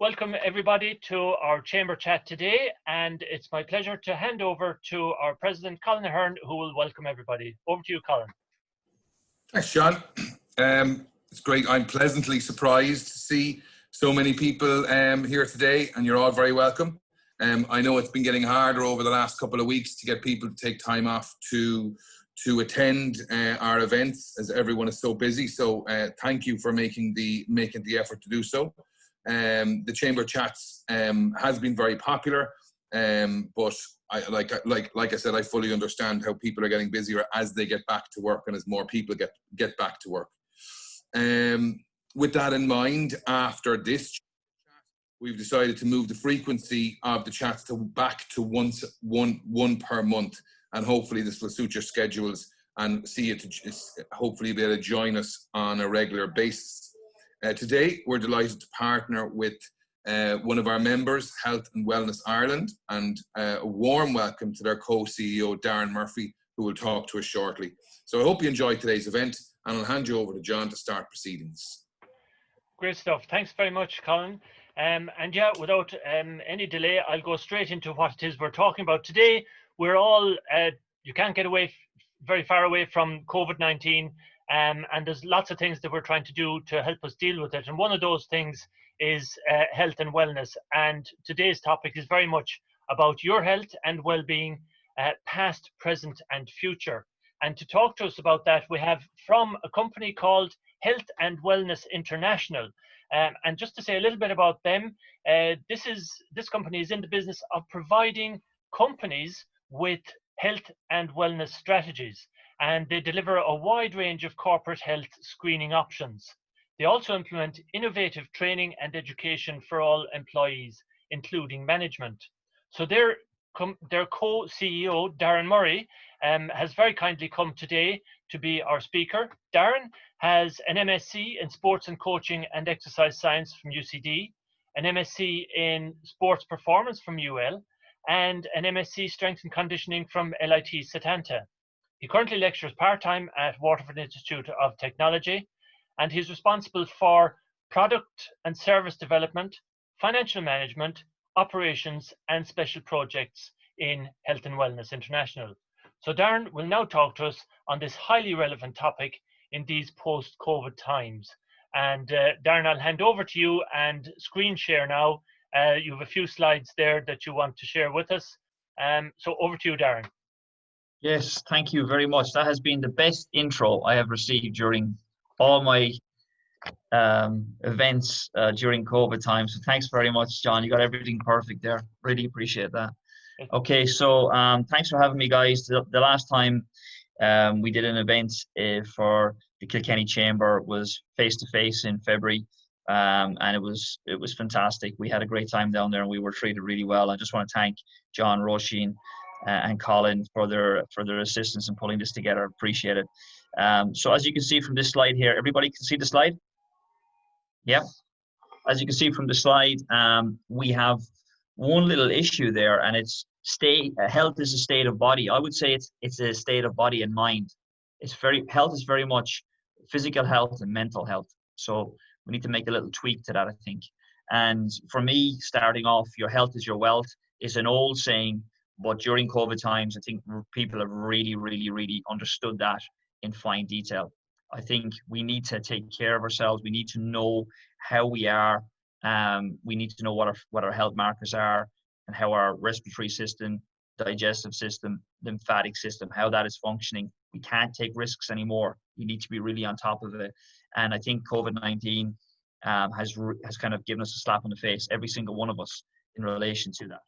Welcome everybody to our chamber chat today, and it's my pleasure to hand over to our President Colin Ahern, who will welcome everybody. Over to you, Colin. Thanks, John. It's great. I'm pleasantly surprised to see so many people here today, and you're all very welcome. I know it's been getting harder over the last couple of weeks to get people to take time off to attend our events, as everyone is so busy. So thank you for making the effort to do so. The chamber chats has been very popular, but like I said, I fully understand how people are getting busier as they get back to work and as more people get back to work. With that in mind, after this chat, we've decided to move the frequency of the chats back to one per month, and hopefully this will suit your schedules and see you to hopefully be able to join us on a regular basis. Today, we're delighted to partner with one of our members, Health and Wellness Ireland, and a warm welcome to their co-CEO, Darren Murphy, who will talk to us shortly. So I hope you enjoyed today's event, and I'll hand you over to John to start proceedings. Great stuff. Thanks very much, Colin. And yeah, without any delay, I'll go straight into what it is we're talking about today. We're all, you can't get away very far away from COVID-19. And there's lots of things that we're trying to do to help us deal with it. And one of those things is health and wellness. And today's topic is very much about your health and well-being, past, present, and future. And to talk to us about that, we have from a company called Health and Wellness International. And just to say a little bit about them, this company is in the business of providing companies with health and wellness strategies. And they deliver a wide range of corporate health screening options. They also implement innovative training and education for all employees, including management. So their co-CEO, Darren Murray, has very kindly come today to be our speaker. Darren has an MSc in Sports and Coaching and Exercise Science from UCD, an MSc in Sports Performance from UL, and an MSc Strength and Conditioning from LIT Setanta. He currently lectures part-time at Waterford Institute of Technology, and he's responsible for product and service development, financial management, operations, and special projects in Health and Wellness International. So Darren will now talk to us on this highly relevant topic in these post-COVID times. And Darren, I'll hand over to you and screen share now. You have a few slides there that you want to share with us. So over to you, Darren. Yes, thank you very much. That has been the best intro I have received during all my events during COVID time. So thanks very much, John. You got everything perfect there. Really appreciate that. Okay, so thanks for having me, guys. The last time we did an event for the Kilkenny Chamber was face-to-face in February, and it was fantastic. We had a great time down there, and we were treated really well. I just want to thank John, Roisin, and Colin for their assistance in pulling this together. Appreciate it. So as you can see from this slide here, everybody can see the slide? Yeah. As you can see from the slide, we have one little issue there, and it's health is a state of body. I would say it's a state of body and mind. Health is very much physical health and mental health. So we need to make a little tweak to that, I think. And for me, starting off, your health is your wealth is an old saying. But during COVID times, I think people have really, really, really understood that in fine detail. I think we need to take care of ourselves. We need to know how we are. We need to know what our health markers are and how our respiratory system, digestive system, lymphatic system, how that is functioning. We can't take risks anymore. We need to be really on top of it. And I think COVID-19 has kind of given us a slap in the face, every single one of us, in relation to that.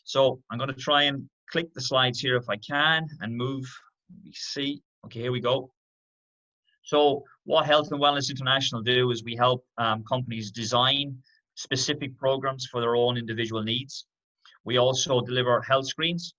So I'm going to try and click the slides here if I can and move. Let me see. Okay, here we go. So what Health and Wellness International do is we help companies design specific programs for their own individual needs. We also deliver health screens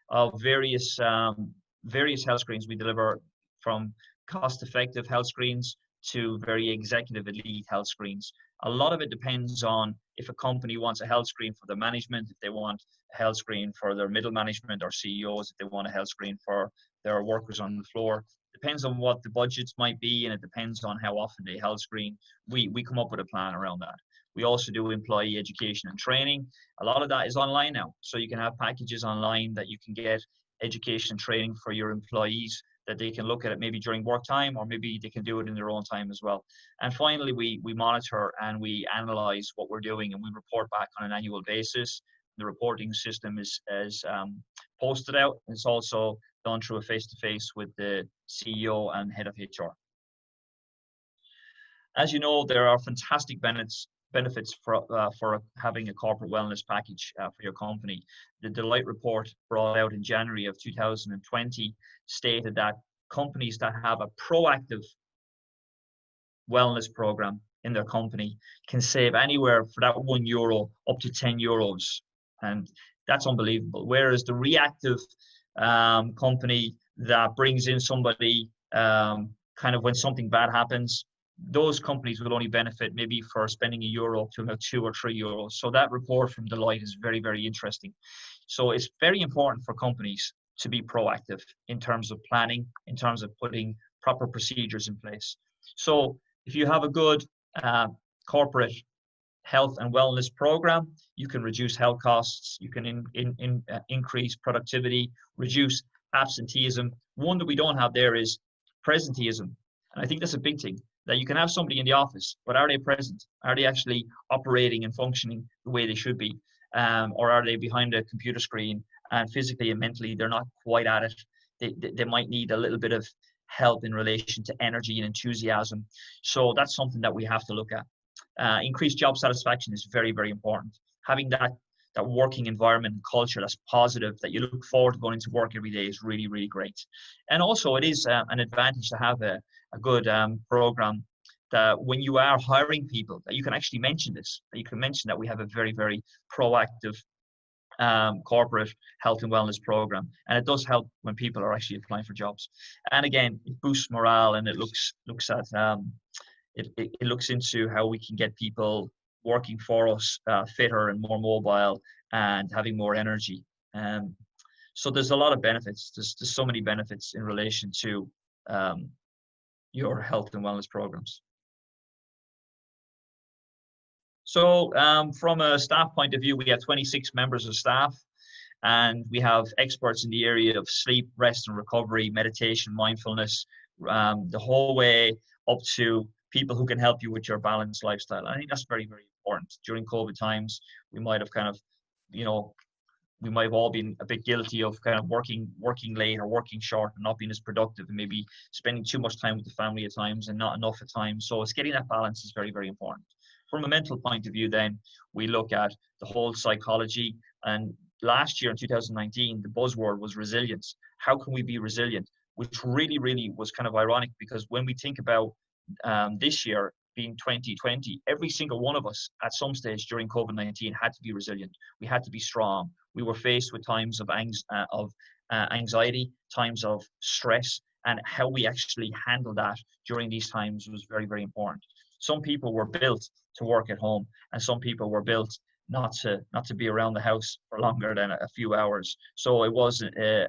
of various health screens. We deliver from cost-effective health screens to very executive elite health screens. A lot of it depends on if a company wants a health screen for their management, if they want a health screen for their middle management or CEOs, if they want a health screen for their workers on the floor. Depends on what the budgets might be, and it depends on how often they health screen. We come up with a plan around that. We also do employee education and training. A lot of that is online now. So you can have packages online that you can get education and training for your employees, that they can look at it maybe during work time, or maybe they can do it in their own time as well. And finally, we monitor and we analyze what we're doing, and we report back on an annual basis. The reporting system is posted out. It's also done through a face-to-face with the CEO and head of HR. As you know, there are fantastic benefits for having a corporate wellness package for your company. The Deloitte report brought out in January of 2020 stated that companies that have a proactive wellness program in their company can save anywhere for that €1 up to €10. And that's unbelievable. Whereas the reactive company that brings in somebody kind of when something bad happens, those companies will only benefit maybe for spending €1 up to about €2 or €3. So that report from Deloitte is very, very interesting. So it's very important for companies to be proactive in terms of planning, in terms of putting proper procedures in place. So if you have a good corporate health and wellness program, you can reduce health costs, you can increase productivity, reduce absenteeism. One that we don't have there is presenteeism. And I think that's a big thing, that you can have somebody in the office, but are they present? Are they actually operating and functioning the way they should be? Or are they behind a computer screen and physically and mentally they're not quite at it? They might need a little bit of help in relation to energy and enthusiasm. So that's something that we have to look at. Increased job satisfaction is very, very important. Having that working environment and culture that's positive, that you look forward to going into work every day, is really, really great. And also it is an advantage to have a good program that when you are hiring people, that you can actually mention this, that you can mention that we have a very, very proactive corporate health and wellness program. And it does help when people are actually applying for jobs. And again, it boosts morale, and it looks at it looks into how we can get people working for us fitter and more mobile and having more energy. So there's a lot of benefits. There's so many benefits in relation to your health and wellness programs. So from a staff point of view, we have 26 members of staff, and we have experts in the area of sleep, rest and recovery, meditation, mindfulness, the whole way up to people who can help you with your balanced lifestyle. I think that's very, very important. During COVID times, we might have kind of, we might have all been a bit guilty of kind of working late or working short and not being as productive, and maybe spending too much time with the family at times and not enough at times. So it's getting that balance is very, very important. From a mental point of view, then we look at the whole psychology. And last year in 2019, the buzzword was resilience. How can we be resilient? Which really, really was kind of ironic, because when we think about this year being 2020, every single one of us at some stage during COVID-19 had to be resilient. We had to be strong. We were faced with times of anxiety, times of stress, and how we actually handle that during these times was very, very important. Some people were built to work at home, and some people were built not to be around the house for longer than a few hours. So it was a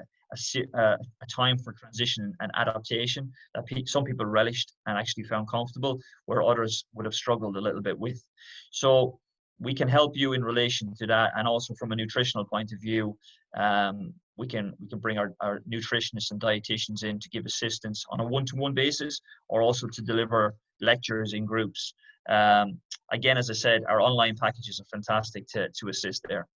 time for transition and adaptation that some people relished and actually found comfortable, where others would have struggled a little bit with. So we can help you in relation to that, and also from a nutritional point of view, we can bring our nutritionists and dietitians in to give assistance on a one-to-one basis, or also to deliver lectures in groups. Again, as I said, our online packages are fantastic to assist there.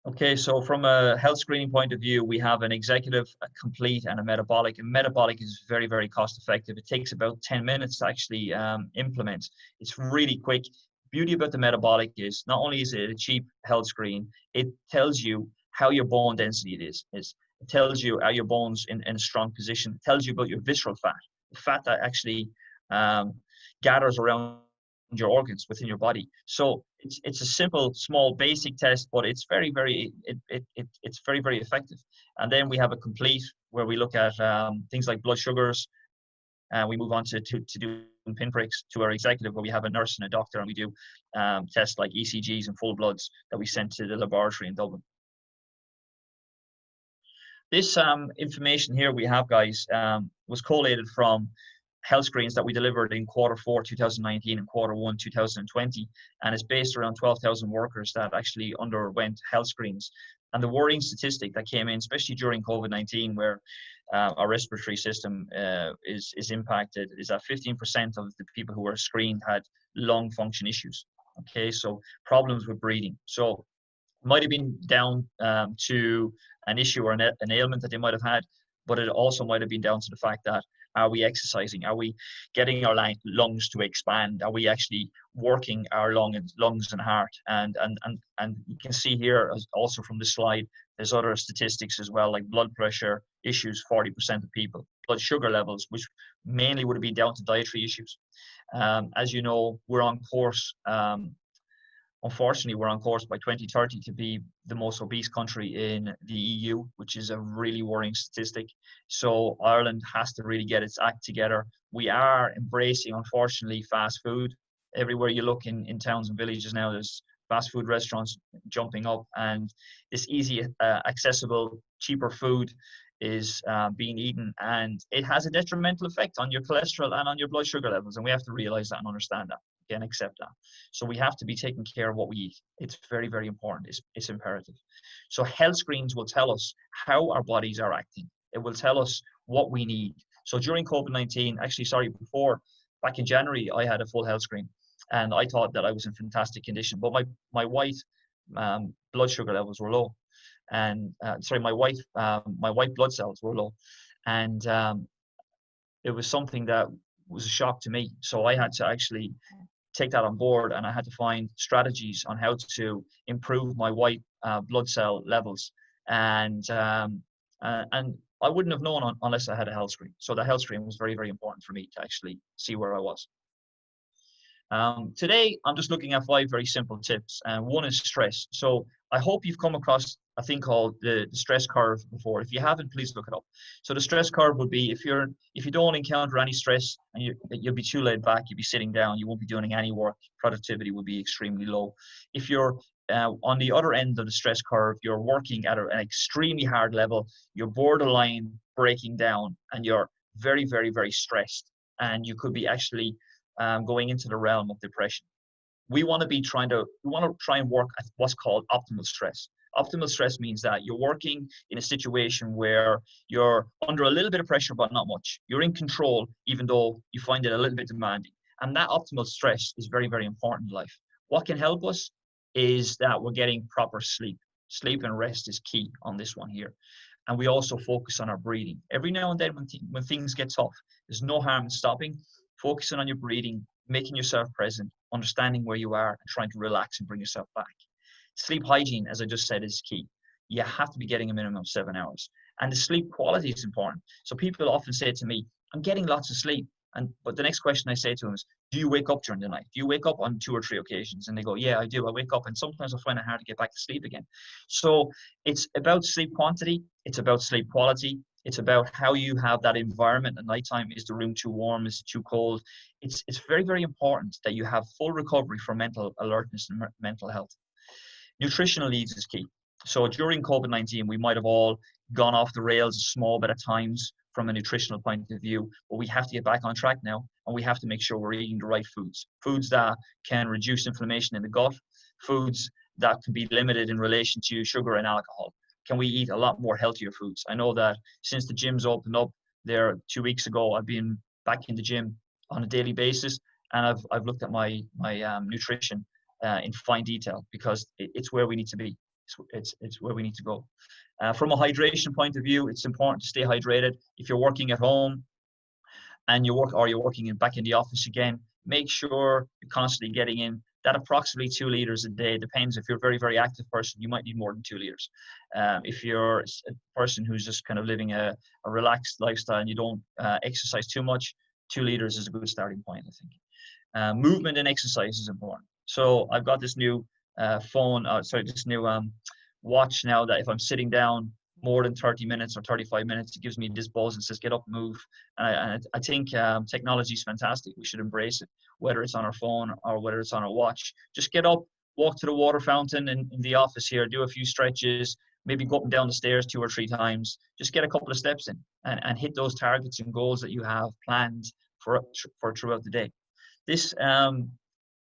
Okay, so from a health screening point of view, we have an executive, a complete, and a metabolic. And metabolic is very, very cost effective. It takes about 10 minutes to actually implement. It's really quick. Beauty about the metabolic is not only is it a cheap health screen, it tells you how your bone density is. It tells you are your bones in a strong position. It tells you about your visceral fat, the fat that actually gathers around your organs within your body. So it's a simple, small, basic test, but it's very, very effective. And then we have a complete, where we look at things like blood sugars, and we move on to do pinpricks, to our executive, where we have a nurse and a doctor, and we do tests like ECGs and full bloods that we send to the laboratory in Dublin. This information here we have, guys, was collated from health screens that we delivered in Q4 2019 and Q1 2020, and it's based around 12,000 workers that actually underwent health screens. And the worrying statistic that came in, especially during COVID-19, where our respiratory system is impacted, is that 15% of the people who were screened had lung function issues. Okay, so problems with breathing. So might have been down to an issue or an ailment that they might have had, but it also might have been down to the fact that, are we exercising? Are we getting our lungs to expand? Are we actually working our lungs and heart? And you can see here also from the slide, there's other statistics as well, like blood pressure issues, 40% of people, blood sugar levels, which mainly would have been down to dietary issues. As you know, we're on course. Unfortunately, we're on course by 2030 to be the most obese country in the EU, which is a really worrying statistic. So Ireland has to really get its act together. We are embracing, unfortunately, fast food. Everywhere you look in towns and villages now, there's fast food restaurants jumping up, and this easy, accessible, cheaper food is being eaten, and it has a detrimental effect on your cholesterol and on your blood sugar levels, and we have to realize that and understand that and accept that. So we have to be taking care of what we eat. It's very, very important. It's imperative. So health screens will tell us how our bodies are acting. It will tell us what we need. So during COVID-19, back in January, I had a full health screen, and I thought that I was in fantastic condition, but my white blood sugar levels were low, and my white blood cells were low, and it was something that was a shock to me. So I had to actually take that on board, and I had to find strategies on how to improve my white blood cell levels, and I wouldn't have known unless I had a health screen. So the health screen was very, very important for me to actually see where I was. Today, I'm just looking at 5 very simple tips, and one is stress. So I hope you've come across a thing called the stress curve before. If you haven't, please look it up. So the stress curve would be if you don't encounter any stress, and you'll be too laid back, you'll be sitting down, you won't be doing any work, productivity will be extremely low. If you're on the other end of the stress curve, you're working at an extremely hard level, you're borderline breaking down, and you're very, very, very stressed, and you could be actually going into the realm of depression. We want to try and work at what's called optimal stress. Optimal stress means that you're working in a situation where you're under a little bit of pressure, but not much. You're in control, even though you find it a little bit demanding. And that optimal stress is very, very important in life. What can help us is that we're getting proper sleep. Sleep and rest is key on this one here. And we also focus on our breathing. Every now and then when things get tough, there's no harm in stopping, focusing on your breathing, making yourself present, understanding where you are, and trying to relax and bring yourself back. Sleep hygiene, as I just said, is key. You have to be getting a minimum of 7 hours. And the sleep quality is important. So people often say to me, I'm getting lots of sleep. But the next question I say to them is, do you wake up during the night? Do you wake up on 2 or 3 occasions? And they go, yeah, I do. I wake up, and sometimes I find it hard to get back to sleep again. So it's about sleep quantity. It's about sleep quality. It's about how you have that environment at nighttime. Is the room too warm? Is it too cold? It's very, very important that you have full recovery for mental alertness and mental health. Nutritional needs is key. So during COVID-19, we might have all gone off the rails a small bit at times from a nutritional point of view, but we have to get back on track now, and we have to make sure we're eating the right foods. Foods that can reduce inflammation in the gut, foods that can be limited in relation to sugar and alcohol. Can we eat a lot more healthier foods? I know that since the gyms opened up there 2 weeks ago, I've been back in the gym on a daily basis, and I've looked at my nutrition in fine detail, because it's where we need to be. It's where we need to go. From a hydration point of view, it's important to stay hydrated. If you're working at home and you're working back in the office again, make sure you're constantly getting in that approximately 2 liters a day. Depends. If you're a very, very active person, you might need more than 2 liters. If you're a person who's just kind of living a relaxed lifestyle and you don't exercise too much, 2 liters is a good starting point, I think. Movement and exercise is important. So I've got this new this new watch now, that if I'm sitting down more than 30 minutes or 35 minutes, it gives me this buzz and says, get up and move. And I think technology is fantastic. We should embrace it, whether it's on our phone or whether it's on our watch. Just get up, walk to the water fountain in the office here, do a few stretches, maybe go up and down the stairs 2 or 3 times. Just get a couple of steps in and hit those targets and goals that you have planned for throughout the day. This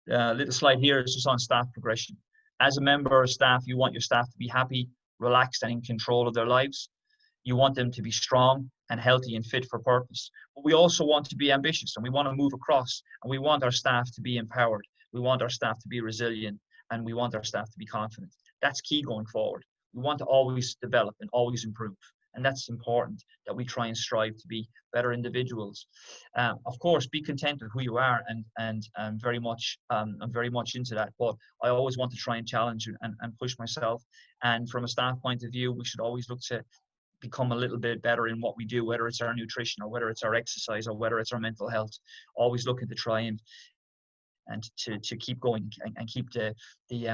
little slide here is just on staff progression. As a member of staff, you want your staff to be happy, relaxed, and in control of their lives. You want them to be strong and healthy and fit for purpose. But we also want to be ambitious, and we want to move across, and we want our staff to be empowered. We want our staff to be resilient, and we want our staff to be confident. That's key going forward. We want to always develop and always improve. And that's important, that we try and strive to be better individuals. Of course, be content with who you are, and I'm very much into that. But I always want to try and challenge and push myself. And from a staff point of view, we should always look to become a little bit better in what we do, whether it's our nutrition or whether it's our exercise or whether it's our mental health. Always looking to try and to keep going and keep the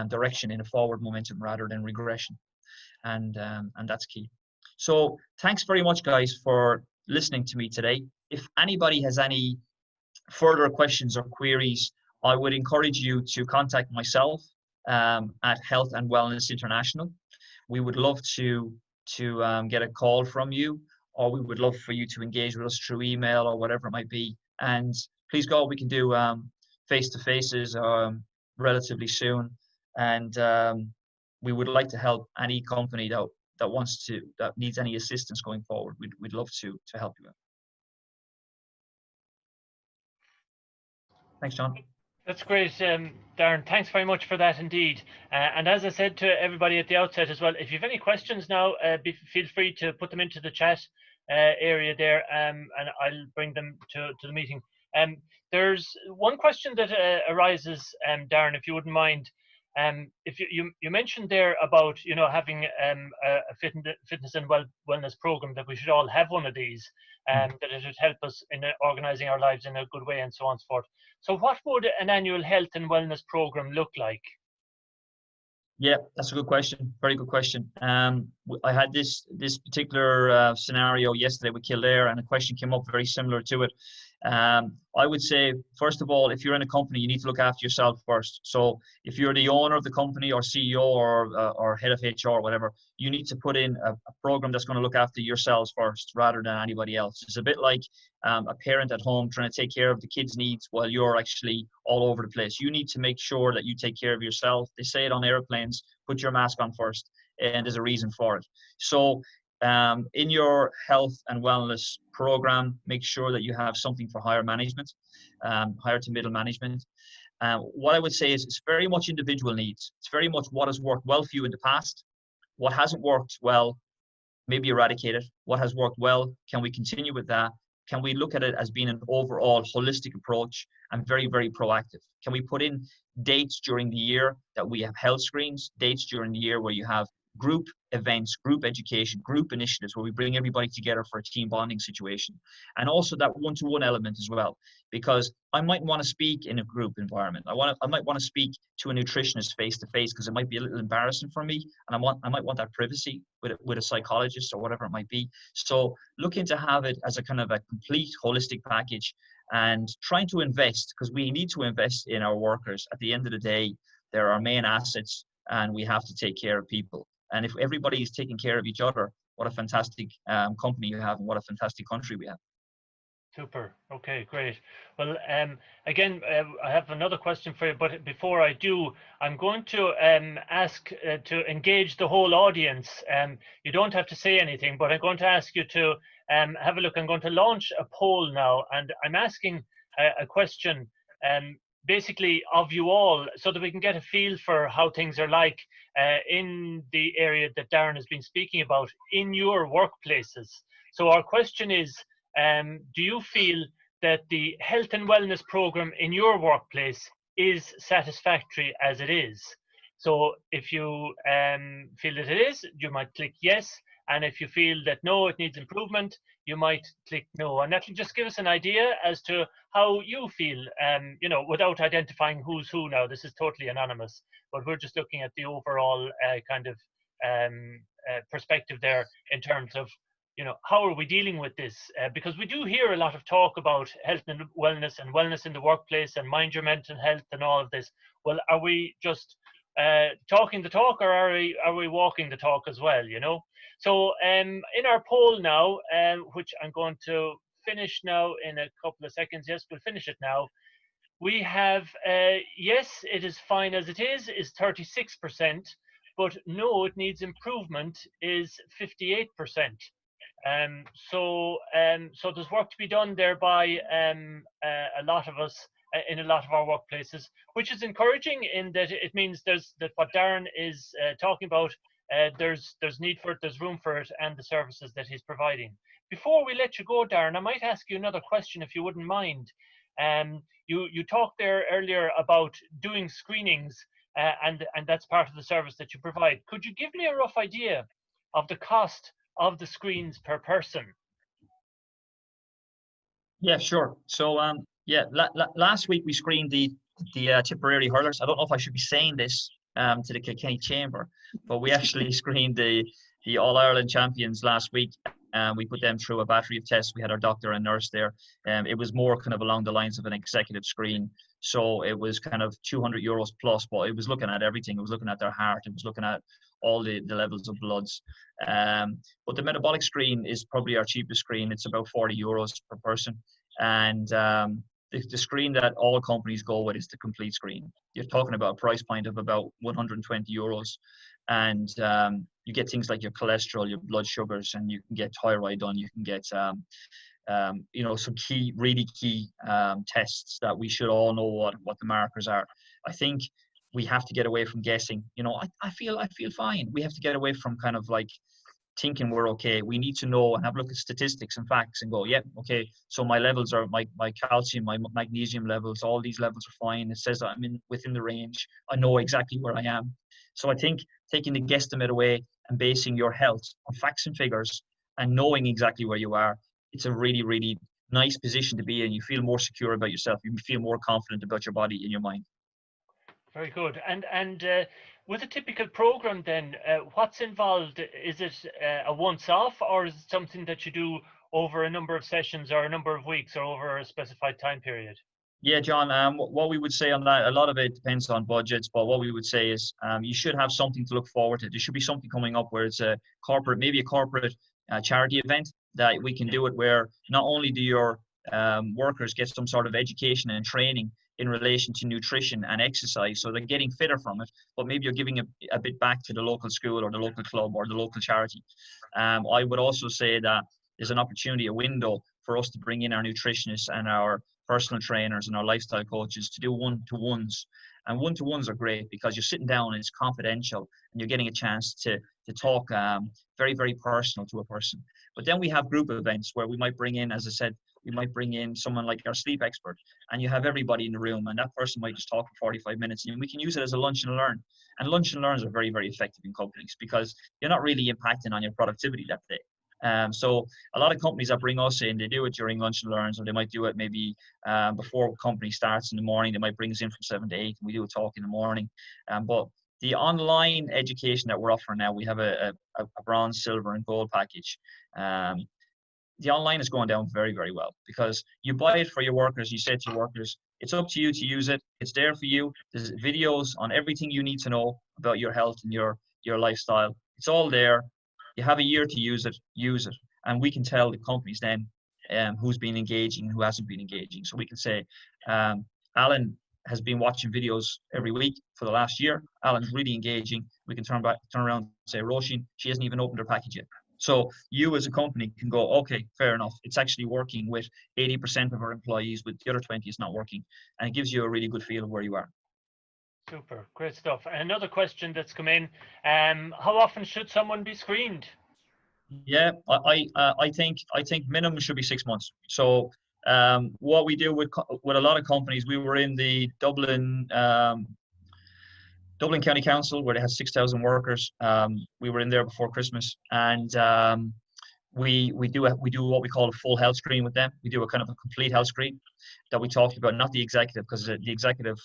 direction in a forward momentum rather than regression. And that's key. So thanks very much, guys, for listening to me today. If anybody has any further questions or queries, I would encourage you to contact myself at Health and Wellness International. We would love to get a call from you, or we would love for you to engage with us through email or whatever it might be. And please God, we can do face-to-faces relatively soon. And we would like to help any company that needs any assistance going forward. We'd love to help you out. Thanks, John. That's great, Darren. Thanks very much for that indeed. And as I said to everybody at the outset as well, if you have any questions now, feel free to put them into the chat area there, and I'll bring them to the meeting. There's one question that arises, Darren, if you wouldn't mind. If you mentioned there about having a fitness and wellness program, that we should all have one of these, that it would help us in organizing our lives in a good way and so on and so forth. So what would an annual health and wellness program look like? Yeah, that's a good question. Very good question. I had this particular scenario yesterday with Kildare, and a question came up very similar to it. I would say, first of all, if you're in a company, you need to look after yourself first. So if you're the owner of the company or CEO or head of HR or whatever, you need to put in a program that's going to look after yourselves first rather than anybody else. It's a bit like a parent at home trying to take care of the kids' needs while you're actually all over the place. You need to make sure that you take care of yourself. They say it on airplanes, put your mask on first, and there's a reason for it. So in your health and wellness program, make sure that you have something for higher management, higher to middle management. What I would say is it's very much individual needs. It's very much what has worked well for you in the past. What hasn't worked well, maybe eradicate it. What has worked well, can we continue with that? Can we look at it as being an overall holistic approach and very, very proactive? Can we put in dates during the year that we have health screens, dates during the year where you have group events, group education, group initiatives where we bring everybody together for a team bonding situation, and also that one-to-one element as well, because I might want to speak in a group environment. I might want to speak to a nutritionist face-to-face because it might be a little embarrassing for me, and I might want that privacy with a psychologist or whatever it might be. So looking to have it as a kind of a complete holistic package, and trying to invest, because we need to invest in our workers. At the end of the day, they're our main assets, and we have to take care of people. And if everybody is taking care of each other, what a fantastic company you have, and what a fantastic country we have. Super. Okay, great. Well, again, I have another question for you, but before I do, I'm going to ask to engage the whole audience. You don't have to say anything, but I'm going to ask you to have a look. I'm going to launch a poll now, and I'm asking a question basically of you all, so that we can get a feel for how things are like in the area that Darren has been speaking about in your workplaces. So our question is, do you feel that the health and wellness program in your workplace is satisfactory as it is? So if you feel that it is, you might click yes. And if you feel that no, it needs improvement, you might click no. And that will just give us an idea as to how you feel, without identifying who's who now. This is totally anonymous, but we're just looking at the overall kind of perspective there in terms of, how are we dealing with this? Because we do hear a lot of talk about health and wellness in the workplace and mind your mental health and all of this. Well, are we just talking the talk, or are we walking the talk as well? So in our poll now, which I'm going to finish now in a couple of seconds. Yes, we'll finish it now. We have yes, it is fine as it is 36%, but no, it needs improvement is 58%. So there's work to be done there by a lot of us in a lot of our workplaces, which is encouraging in that it means that what Darren is talking about, there's need for it, there's room for it, and the services that he's providing. Before we let you go, Darren, I might ask you another question if you wouldn't mind. You talked there earlier about doing screenings, and that's part of the service that you provide. Could you give me a rough idea of the cost of the screens per person? Yeah, sure. So yeah, last week we screened the Tipperary hurlers. I don't know if I should be saying this to the Kilkenny Chamber, but we actually screened the All Ireland champions last week. We put them through a battery of tests. We had our doctor and nurse there. It was more kind of along the lines of an executive screen. So it was kind of €200 plus, but it was looking at everything. It was looking at their heart. It was looking at all the levels of bloods. But the metabolic screen is probably our cheapest screen. It's about €40 per person. And the screen that all companies go with is the complete screen. You're talking about a price point of about €120. And you get things like your cholesterol, your blood sugars, and you can get thyroid done. You can get some really key tests that we should all know what the markers are. I think we have to get away from guessing. I feel fine. We have to get away from kind of like thinking we're okay. We need to know and have a look at statistics and facts and go, yeah, okay, so my levels are my calcium, my magnesium levels, all these levels are fine. It says that I'm within the range. I know exactly where I am. So I think taking the guesstimate away and basing your health on facts and figures and knowing exactly where you are, it's a really, really nice position to be in. You feel more secure about yourself. You feel more confident about your body and your mind. Very good. And with a typical program then, what's involved? Is it a once-off, or is it something that you do over a number of sessions or a number of weeks or over a specified time period? Yeah, John, what we would say on that, a lot of it depends on budgets, but what we would say is you should have something to look forward to. There should be something coming up where it's maybe a corporate charity event that we can do it, where not only do your workers get some sort of education and training in relation to nutrition and exercise, so they're getting fitter from it, but maybe you're giving a bit back to the local school or the local club or the local charity. I would also say that there's an opportunity, a window for us to bring in our nutritionists and our personal trainers and our lifestyle coaches to do one-to-ones. And one-to-ones are great because you're sitting down and it's confidential and you're getting a chance to talk very, very personal to a person. But then we have group events where we might bring in, as I said, we might bring in someone like our sleep expert, and you have everybody in the room, and that person might just talk for 45 minutes, and we can use it as a lunch and learn. And lunch and learns are very, very effective in companies because you're not really impacting on your productivity that day. So a lot of companies that bring us in, they do it during lunch and learns, or they might do it maybe before company starts in the morning. They might bring us in from 7 to 8, and we do a talk in the morning. But the online education that we're offering now, we have a bronze, silver, and gold package. The online is going down very, very well because you buy it for your workers. You say to your workers, it's up to you to use it. It's there for you. There's videos on everything you need to know about your health and your lifestyle. It's all there. You have a year to use it. And we can tell the companies then who's been engaging and who hasn't been engaging. So we can say, Alan has been watching videos every week for the last year. Alan's really engaging. We can turn around and say, Roisin, she hasn't even opened her package yet. So you as a company can go, okay, fair enough. It's actually working with 80% of our employees, with the other 20 it's not working. And it gives you a really good feel of where you are. Super, great stuff. Another question that's come in, how often should someone be screened? Yeah, I think minimum should be 6 months. So what we do with a lot of companies, we were in the Dublin County Council, where they had 6,000 workers. We were in there before Christmas, and we do what we call a full health screen with them. We do a kind of a complete health screen that we talked about, not the executive, because the executive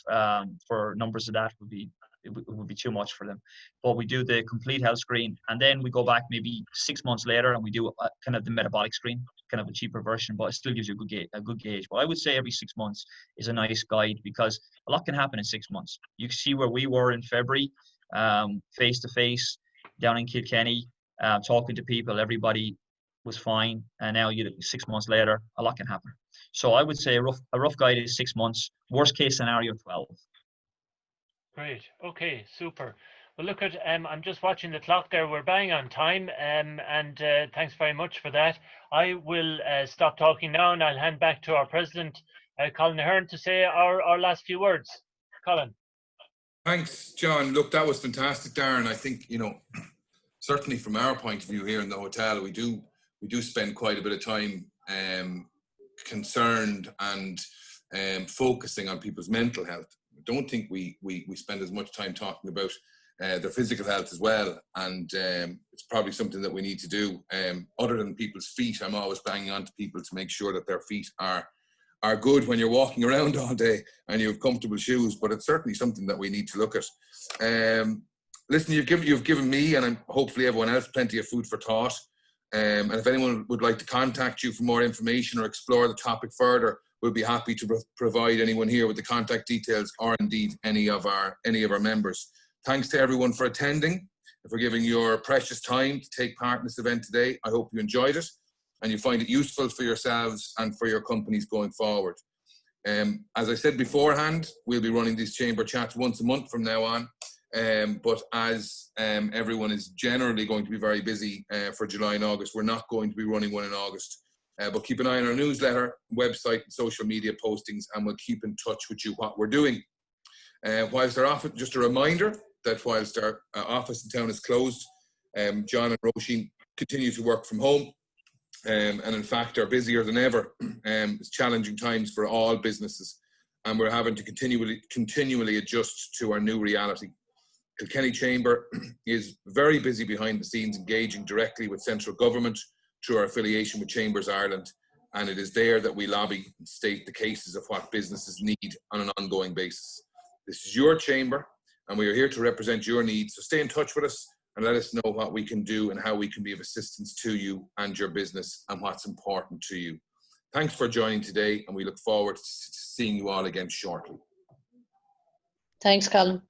for numbers of that would be would be too much for them. But we do the complete health screen, and then we go back maybe 6 months later and we do kind of the metabolic screen, kind of a cheaper version, but it still gives you a good gauge. But I would say every 6 months is a nice guide, because a lot can happen in 6 months. You see where we were in February, face to face down in Kilkenny, talking to people, everybody was fine, and now 6 months later, a lot can happen. So I would say a rough guide is 6 months. Worst case scenario, 12. Great. Okay, super. Well, look at I'm just watching the clock there. We're bang on time, and thanks very much for that. I will stop talking now, and I'll hand back to our president, Colin Ahern, to say our last few words. Colin. Thanks, John. Look, that was fantastic, Darren. I think, certainly from our point of view here in the hotel, we do spend quite a bit of time concerned and focusing on people's mental health. I don't think we spend as much time talking about their physical health as well, and it's probably something that we need to do. Other than people's feet, I'm always banging on to people to make sure that their feet are good when you're walking around all day and you have comfortable shoes, but it's certainly something that we need to look at. Listen, you've given me, and hopefully everyone else, plenty of food for thought. And if anyone would like to contact you for more information or explore the topic further, we'll be happy to provide anyone here with the contact details, or indeed any of our members. Thanks to everyone for attending and for giving your precious time to take part in this event today. I hope you enjoyed it and you find it useful for yourselves and for your companies going forward. As I said beforehand, we'll be running these chamber chats once a month from now on. But as everyone is generally going to be very busy for July and August, we're not going to be running one in August. But keep an eye on our newsletter, website, and social media postings, and we'll keep in touch with you what we're doing. Whilst our office, just a reminder that whilst our office in town is closed, John and Roisin continue to work from home, and in fact are busier than ever. It's challenging times for all businesses, and we're having to continually adjust to our new reality. Kilkenny Chamber is very busy behind the scenes, engaging directly with central government through our affiliation with Chambers Ireland, and it is there that we lobby and state the cases of what businesses need on an ongoing basis. This is your chamber, and we are here to represent your needs, so stay in touch with us and let us know what we can do and how we can be of assistance to you and your business and what's important to you. Thanks for joining today, and we look forward to seeing you all again shortly. Thanks, Colin.